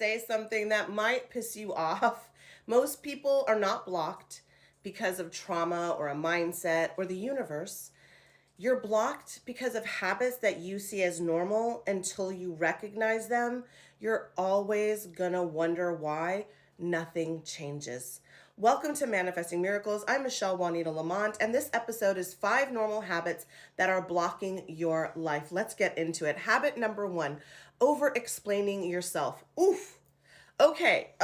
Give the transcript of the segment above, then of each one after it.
say something that might piss you off. Most people are not blocked because of trauma or a mindset or the universe. You're blocked because of habits that you see as normal until you recognize them. You're always gonna wonder why nothing changes. Welcome to Manifesting Miracles. I'm Michelle Juanita Lamont, and this episode is 5 normal habits that are blocking your life. Let's get into it. Habit number 1, over-explaining yourself. Oof. Okay.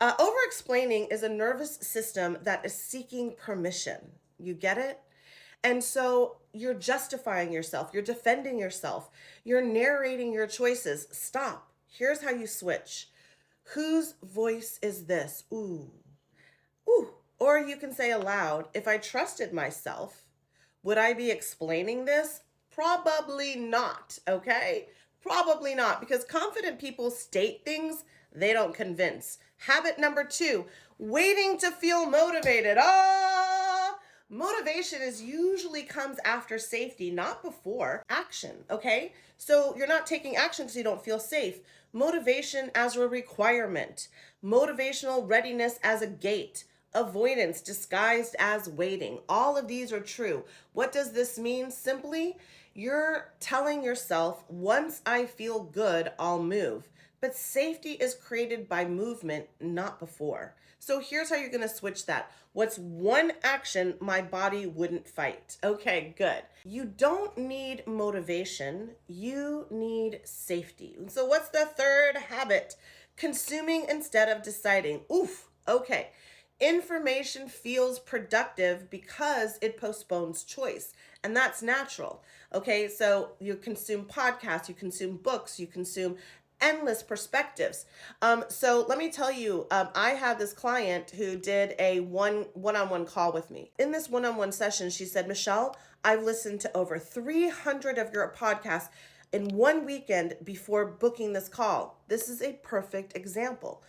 Over-explaining is a nervous system that is seeking permission. You get it? And so you're justifying yourself, you're defending yourself, you're narrating your choices. Stop. Here's how you switch. Whose voice is this? Ooh. Or you can say aloud, if I trusted myself, would I be explaining this? Probably not, okay? Probably not, because confident people state things they don't convince. Habit number 2, waiting to feel motivated. Motivation usually comes after safety, not before action, okay? So you're not taking action because you don't feel safe. Motivation as a requirement. Motivational readiness as a gate. Avoidance disguised as waiting. All of these are true. What does this mean? Simply, you're telling yourself, once I feel good, I'll move. But safety is created by movement, not before. So here's how you're going to switch that. What's one action my body wouldn't fight? Okay, good. You don't need motivation. You need safety. So what's the third habit? Consuming instead of deciding. Okay. Information feels productive because it postpones choice. And that's natural. Okay, so you consume podcasts, you consume books, you consume endless perspectives. So let me tell you, I had this client who did a one-on-one call with me. In this one-on-one session, she said, Michelle, I've listened to over 300 of your podcasts in one weekend before booking this call. This is a perfect example.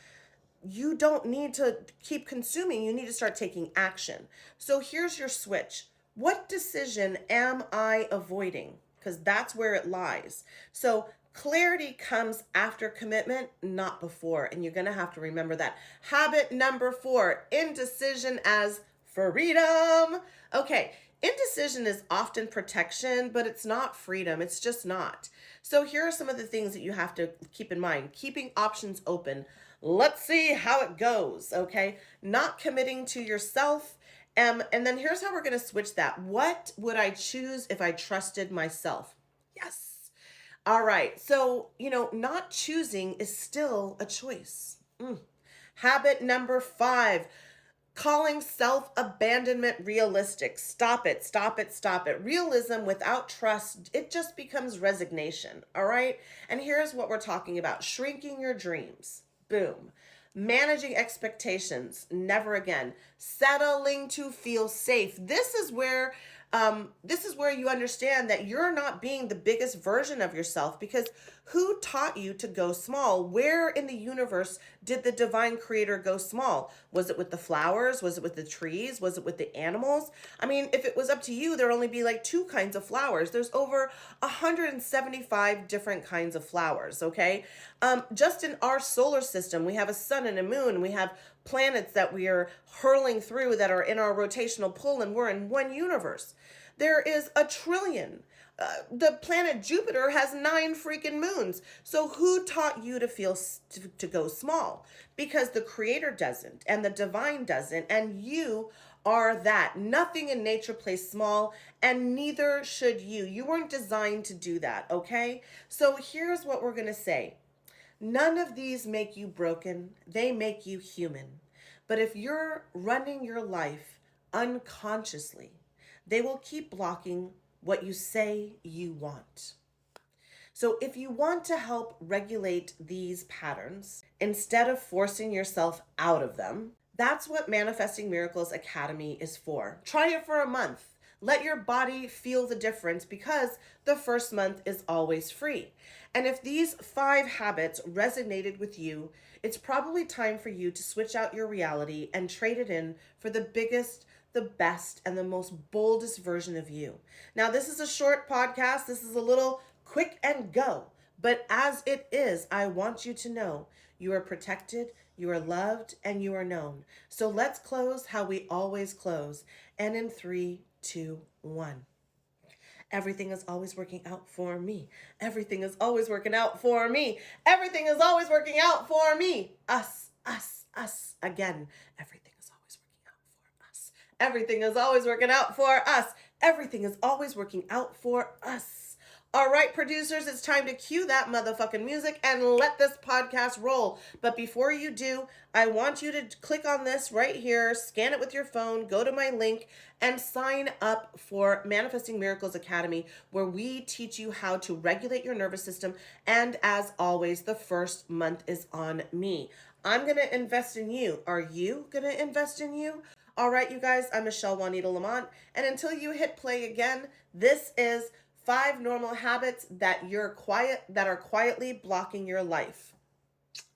You don't need to keep consuming. You need to start taking action. So here's your switch. What decision am I avoiding? Because that's where it lies. So clarity comes after commitment, not before. And you're going to have to remember that. Habit number 4, indecision as freedom. Okay, indecision is often protection, but it's not freedom. It's just not. So here are some of the things that you have to keep in mind. Keeping options open. Let's see how it goes, okay? Not committing to yourself. And then here's how we're going to switch that. What would I choose if I trusted myself? Yes. All right. So, not choosing is still a choice. Habit number 5, calling self-abandonment realistic. Stop it. Realism without trust, it just becomes resignation. All right. And here's what we're talking about. Shrinking your dreams. Boom. Managing expectations, never again. Settling to feel safe. This is where you understand that you're not being the biggest version of yourself, because who taught you to go small? Where in the universe did the divine creator go small? Was it with the flowers? Was it with the trees? Was it with the animals? I mean, if it was up to you, there'd only be like 2 kinds of flowers. There's over 175 different kinds of flowers, okay? Just in our solar system, we have a sun and a moon. We have planets that we are hurling through that are in our rotational pull, and we're in one universe. There is a trillion. The planet Jupiter has 9 freaking moons. So who taught you to go small? Because the creator doesn't, and the divine doesn't, and you are that. Nothing in nature plays small, and neither should you. You weren't designed to do that, okay? So here's what we're going to say. None of these make you broken. They make you human. But if you're running your life unconsciously, they will keep blocking what you say you want. So if you want to help regulate these patterns, instead of forcing yourself out of them, that's what Manifesting Miracles Academy is for. Try it for a month. Let your body feel the difference, because the first month is always free. And if these 5 habits resonated with you, it's probably time for you to switch out your reality and trade it in for the biggest, the best, and the most boldest version of you. Now, this is a short podcast. This is a little quick and go. But as it is, I want you to know you are protected, you are loved, and you are known. So let's close how we always close. And in 3, 2, 1. Everything is always working out for me. Everything is always working out for me. Everything is always working out for me. Us, us, us. Again, everything is always working out for us. Everything is always working out for us. Everything is always working out for us. All right, producers, it's time to cue that motherfucking music and let this podcast roll. But before you do, I want you to click on this right here, scan it with your phone, go to my link, and sign up for Manifesting Miracles Academy, where we teach you how to regulate your nervous system. And as always, the first month is on me. I'm going to invest in you. Are you going to invest in you? All right, you guys, I'm Michelle Juanita Lamont. And until you hit play again, this is 5 normal habits that are quietly blocking your life.